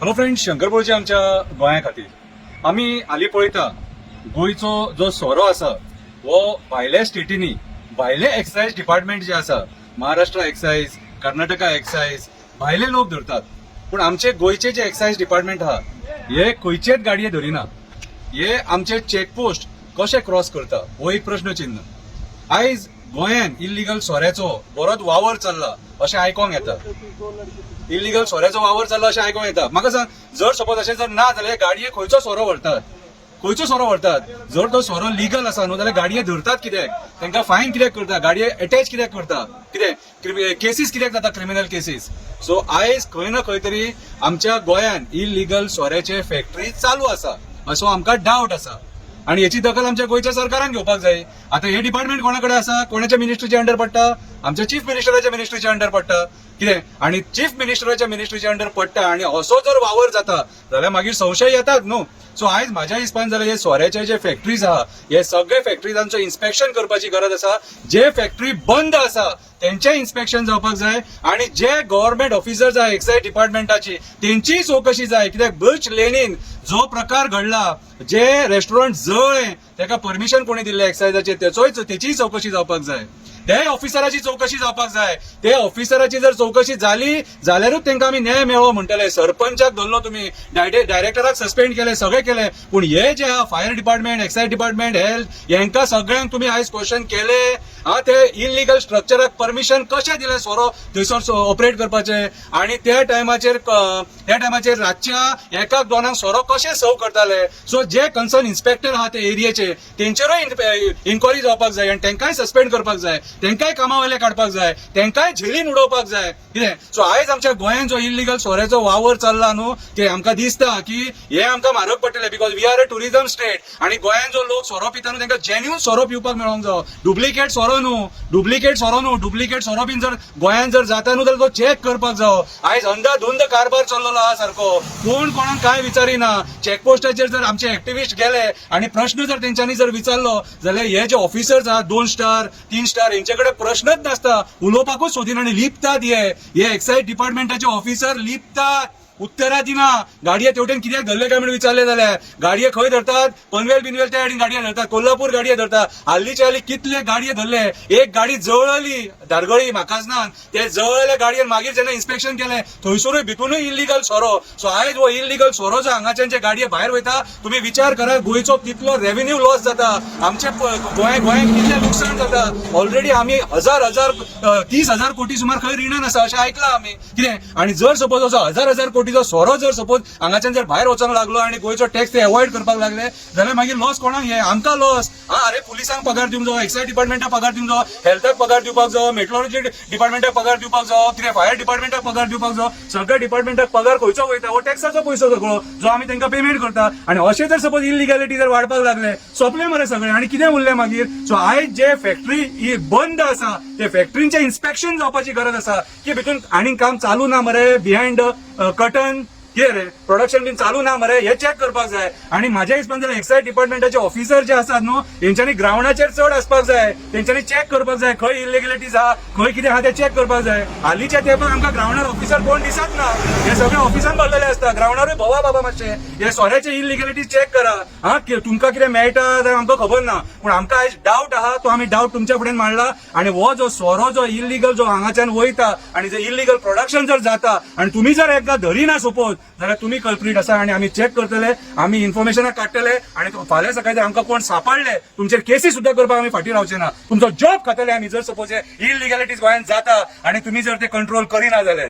Hello friends, शंकरपूरचे आमच्या गोंया खातीर आमी हालीं पळयता गोंयचो जो सोरो आसा वो भायल्या स्टेटींनी भायले एक्सायज डिपार्टमेंट जे आसा, महाराष्ट्र एक्सायज, कर्नाटका एक्सायज, भायले लोक धरतात. पूण आमचे गोंयचे जे एक्सायज डिपार्टमेंट आहा हे खंयचेच गाडये धरिना. हे आमचे चेकपोस्ट कशे क्रॉस करता हो एक प्रश्नचिन्ह. आयज गोंयान इल्लिगल सोऱ्याचो बरोच वावर चल्ला अशें आयकोंक येता. इल्लिगल सोऱ्याचो वावर चल्ला अशें आयकोंक येता. म्हाका सांग, जर सपोज अशें जर ना जाल्यार गाडये खंयचो सोरो व्हरतात? खंयचो सोरो व्हरतात? जर तो सोरो लिगल आसा न्हू जाल्यार गाडये धरतात कित्याक? तांकां फायन कित्याक करता? गाडये अटॅच कित्याक करता? कित्याक केसीस कित्याक जाता, क्रिमिनल केसीस? सो आयज खंय ना खंय तरी आमच्या गोंयान इल्लिगल सोऱ्याचे फॅक्टरी चालू आसा असो आमकां डावट आसा आणि याची दखल आमच्या गोंयच्या सरकारान घेवपाक जाय. आता हे डिपार्टमेंट कोणा कडेन आसा? कोणाच्या मिनिस्ट्रीच्या अंडर पडटा? आमच्या चीफ मिनिस्टराच्या मिनिस्ट्रीच्या अंडर पडटा. कितें? आणि चीफ मिनिस्टराच्या मिनिस्ट्रीच्या अंडर पडटा आणि असो जर वावर जाता जाल्यार मागीर संशय येतात न्हू. सो आयज म्हाज्या हिसपान जाल्यार हे सोऱ्याचे जे फॅक्टरीज आहा हे सगळे फॅक्टरीजांचो इन्स्पेक्शन करपाची गरज आसा. जे फॅक्टरी बंद आसा त्यांचे इन्स्पेक्शन जावपाक जाय आणि जे गव्हर्नमेंट ऑफिसर्स आहा एक्सायज डिपार्टमेंटाची तेंचीय चौकशी जाय. कित्याक बीच लेनीन जो प्रकार घडला, जे रेस्टॉरंट जळ्ळे ताका परमिशन कोणी दिल्ले एक्सायजाचे तेचीय चौकशी जावपाक जाय. ते ऑफिसराची चौकशी जावपाक जाय. ते ऑफिसराची जर चौकशी जाली जाल्यारूच तांकां आमी न्याय मेळ्ळो म्हणटले. सरपंचाक धरलो तुम्ही, डायरेक्टराक सस्पेंड केले, सगळे केले, पूण हे जे आहा fire department, excise department, health, यांका सगळ्यांक तुम्ही आयज क्वेश्चन केले. ते इल्लिगल स्ट्रक्चराक परमिशन कशें दिलें सोरो थंयसर ऑपरेट करपाचे? आणि त्या टायमाचेर रातच्या 1-2 सोरो कशें सर्व करताले? सो जे कन्सर्न इन्स्पेक्टर आहा ते एरियेचे तेंचेरूय इन्क्वायरी जावपाक जाय आणि तांकांय सस्पेंड करपाक जाय, तांकांय कामावयले काडपाक जाय, तांकांय झेलीन उडोवपाक जाय. कितें? सो आयज आमच्या गोंयान जो इल्लिगल सोऱ्याचो वावर चल्ला न्हू ते आमकां दिसता की हे आमकां म्हारग पडटले. Because we are a tourism state आणि गोंयान जो लोक सोरो पिता न्हू तांकां जेन्युइन सोरो पिवपाक मेळोंक जाय. डुप्लिकेट सोरो बीन जर गोंयान जर जाता न्हू जाल्यार तो चॅक करपाक जाय. आयज अंधाधुंद कारभार चल्लेलो आहा सारको. कोण कोणाक काय विचारिना. चेकपोस्टाचेर जर आमचे एक्टिव्हिस्ट गेले आणि प्रश्न जर तेंच्यांनी जर विचारलो जाल्यार हे जे ऑफिसर्स आहात 2 स्टार 3 स्टार हेंचेकडे प्रश्नच नासता, उलोवपाकूच सोदिना आणि लिपतात. हे एक्सायज डिपार्टमेंटाचे ऑफिसर लिपतात, उत्तरा दिना. गाडये तेवटेन कित्याक धरले काय म्हणून विचारले जाल्यार गाडये खंय धरतात? पनवेल बिनवेल त्या सायडीन गाडये धरतात, कोल्हापूर गाडये धरतात. हाल्लीच्या हाली कितले गाडये धरले. एक गाडी जळली धारगळी म्हाकाजनान, ते जळलेल्या गाडयेन मागीर जेन्ना इन्स्पेक्शन केले थंयसरूय भितूनय इल्लिगल सोरो. सो आयज हो इल्लिगल सोरो जो हांगाच्यान जे गाडये भायर वयता, तुम्ही विचार करा गोंयचो कितलो रेव्हेन्यू लॉस जाता, आमचे गोंयाक कितले लुकसाण जाता. ऑलरेडी आमी 30,000 कोटी सुमार खंय रिणान आसा अशें आयकलां आमी. कितें? आणि जर सपोज असो 1,000 कोटीचो सोरो जर सपोज हांगाच्यान जर भायर वचूंक लागलो आणि गोंयचो टॅक्स ते अवॉइड करपाक लागले जाल्यार मागीर लॉस कोणाक? हे आमकां लॉस. अरे पुलिसांक पगार दिवंक जावो, एक्सायज डिपार्टमेंटाक पगार दिवंक जावो, हेल्थाक पगार दिवपाक जावो, मेट्रोलॉजी डिपार्टमेंटाक पगार दिवपाक जावो, कितें फायर डिपार्टमेंटाक पगार दिवपाक जावो. सगळ्या डिपार्टमेंटाक पगार खंयचो वयता? हो टॅक्साचो पयसो सगळो जो आमी तांकां पेमेंट करता. आणि अशें जर सपोज इल्लिगॅलिटी जर वाडपाक लागले सोंपले मरे सगळे. आणि कितें उरलें मागीर? सो आयज जे फॅक्टरी ही बंद आसा ते फॅक्टरींचे इन्स्पेक्शन जावपाची गरज आसा की भितून आनी काम चालू ना मरे, बिहायंड कर्टन कितें रे प्रोडक्शन बीन चालू ना मरे, हे चॅक करपाक जाय. आणि म्हाज्या हिसपान जाल्यार एक्सायज डिपार्टमेंटाचे ऑफिसर जे आसात न्हू तेंच्यांनी ग्राउंडाचेर चड आसपाक जाय. तेंच्यांनी चॅक करपाक जाय खंय इल्लिगॅलिटीज आहा, खंय कितें आहा ते चॅक करपाक जाय. हालींच्या तेंपार आमकां ग्राउंडार ऑफिसर कोण दिसत ना. हे सगळे ऑफिसान भरलेले आसता. ग्राउंडारूय भोवा बाबा मातशे. हे सोऱ्याचे इल्लिगॅलिटीज चॅक करा. तुमकां कितें मेळटा जाल्यार आमकां खबर ना, पूण आमकां आयज डावट आहा तो आमी डावट तुमच्या फुडें मांडला. आणि हो जो सोरो जो इल्लिगल जो हांगाच्यान वयता आणि जे इल्लिगल प्रोडक्शन जर जाता आणि तुमी जर एकदा धरिना सपोज जाल्यार तुमी कल्प्रीट आसा. आणि आमी चॅक करतले, आमी इन्फॉर्मेशन काडटले आणि फाल्यां सकाळी आमकां कोण सांपडले तुमचेर केसी सुद्धा करपाक आमी फाटीं रावचे ना. तुमचो जॉब खातले आमी जर सपोज इल्लिगॅलिटीज गोंयान जाता आणि तुमी जर ते कंट्रोल करिना जाल्यार.